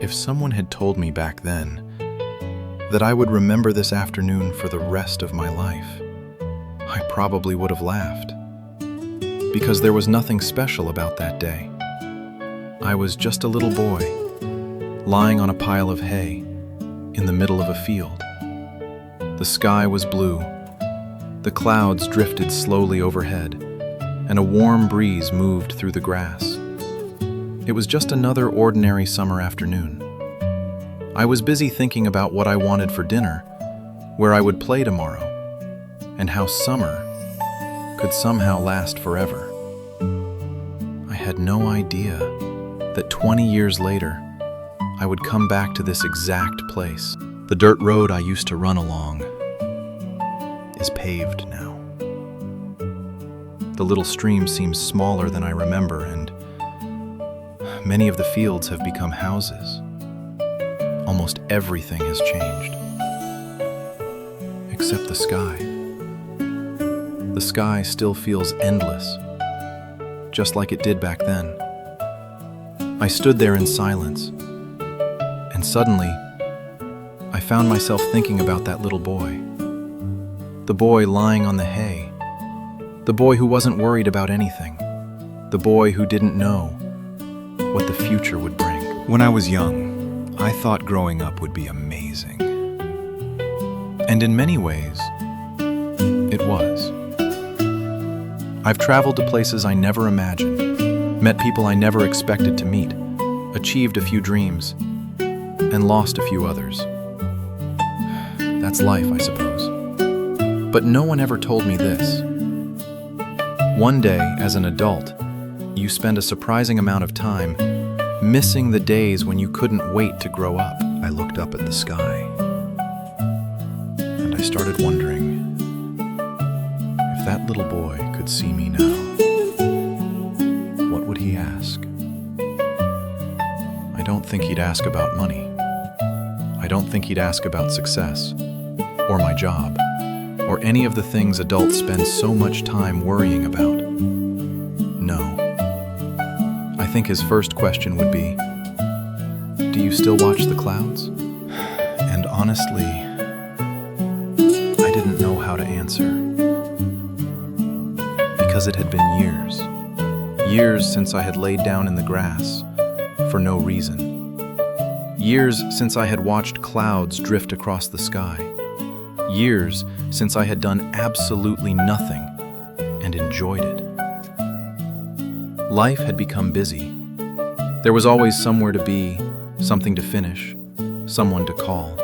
If someone had told me back then that I would remember this afternoon for the rest of my life, I probably would have laughed. Because there was nothing special about that day. I was just a little boy, lying on a pile of hay in the middle of a field. The sky was blue, the clouds drifted slowly overhead, and a warm breeze moved through the grass. It was just another ordinary summer afternoon. I was busy thinking about what I wanted for dinner, where I would play tomorrow, and how summer could somehow last forever. I had no idea that 20 years later, I would come back to this exact place. The dirt road I used to run along is paved now. The little stream seems smaller than I remember, and many of the fields have become houses. Almost everything has changed, except the sky. The sky still feels endless, just like it did back then. I stood there in silence, and suddenly, I found myself thinking about that little boy. The boy lying on the hay. The boy who wasn't worried about anything. The boy who didn't know what the future would bring. When I was young, I thought growing up would be amazing. And in many ways, it was. I've traveled to places I never imagined, met people I never expected to meet, achieved a few dreams, and lost a few others. That's life, I suppose. But no one ever told me this. One day, as an adult, you spend a surprising amount of time missing the days when you couldn't wait to grow up. I looked up at the sky, and I started wondering if that little boy could see me now, what would he ask? I don't think he'd ask about money. I don't think he'd ask about success, or my job, or any of the things adults spend so much time worrying about. No. I think his first question would be, do you still watch the clouds? And honestly, I didn't know how to answer. Because it had been years. Years since I had laid down in the grass for no reason. Years since I had watched clouds drift across the sky. Years since I had done absolutely nothing and enjoyed it. Life had become busy. There was always somewhere to be, something to finish, someone to call.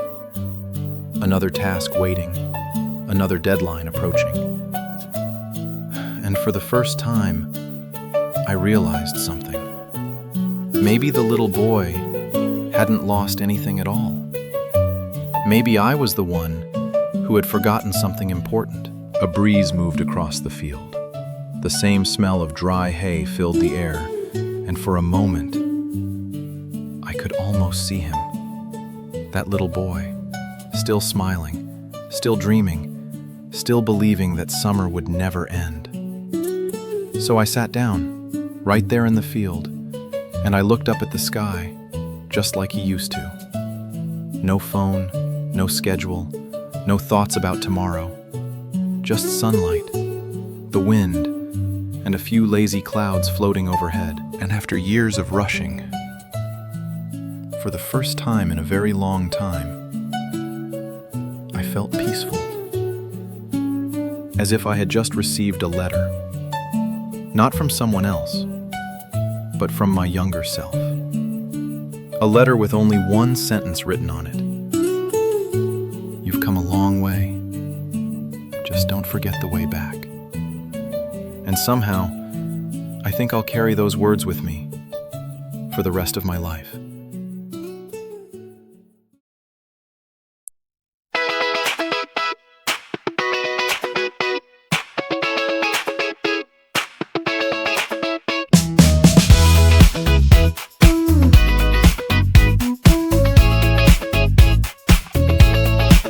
Another task waiting, another deadline approaching. And for the first time, I realized something. Maybe the little boy hadn't lost anything at all. Maybe I was the one who had forgotten something important. A breeze moved across the field. The same smell of dry hay filled the air, and for a moment, I could almost see him. That little boy, still smiling, still dreaming, still believing that summer would never end. So I sat down, right there in the field, and I looked up at the sky, just like he used to. No phone, no schedule, no thoughts about tomorrow. Just sunlight, the wind, and a few lazy clouds floating overhead. And after years of rushing, for the first time in a very long time, I felt peaceful. As if I had just received a letter. Not from someone else, but from my younger self. A letter with only one sentence written on it. You've come a long way. Just don't forget the way back. And somehow, I think I'll carry those words with me for the rest of my life.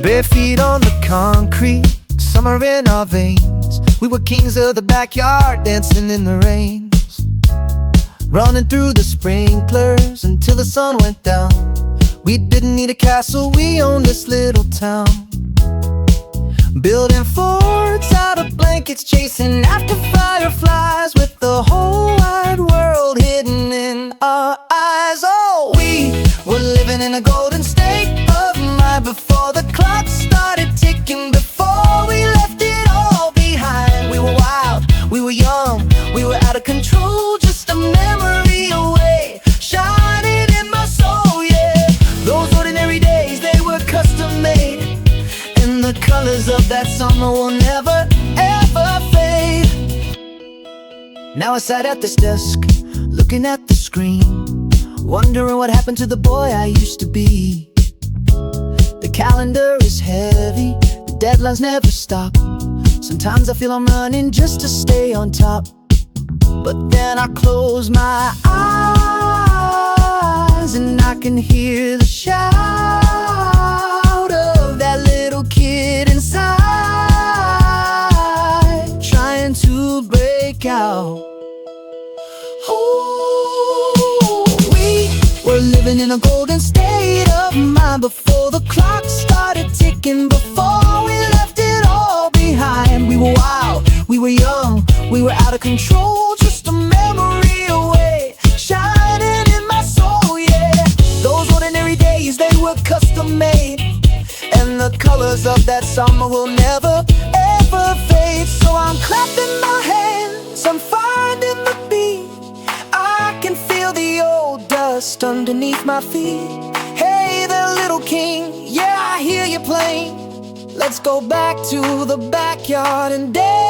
Bare feet on the concrete, summer in our veins. We were kings of the backyard, dancing in the rain, running through the sprinklers until the sun went down. We didn't need a castle, we owned this little town. Building forts out of blankets, chasing after fireflies, with the whole wide world hidden in our eyes. Oh, we were living in a golden state of mind before the clock started ticking, before we left it all behind. We were wild, we were young, we were out of control, just a memory away, shining in my soul, yeah. Those ordinary days, they were custom made, and the colors of that summer will never, ever fade. Now I sat at this desk, looking at the screen, wondering what happened to the boy I used to be. The calendar is heavy, the deadlines never stop. Sometimes I feel I'm running just to stay on top, but then I close my eyes and I can hear the shout of that little kid inside, trying to break out. Ooh, we were living in a golden state of mind before the clock started ticking, before we left it all behind. We were wild, we were young, we were out of control, just a memory away, shining in my soul, yeah. Those ordinary days, they were custom made, and the colors of that summer will never, ever fade. So I'm clapping my hands, I'm finding the beat, I can feel the old dust underneath my feet. Hey there, little king, yeah, I hear you playing. Let's go back to the backyard and dance.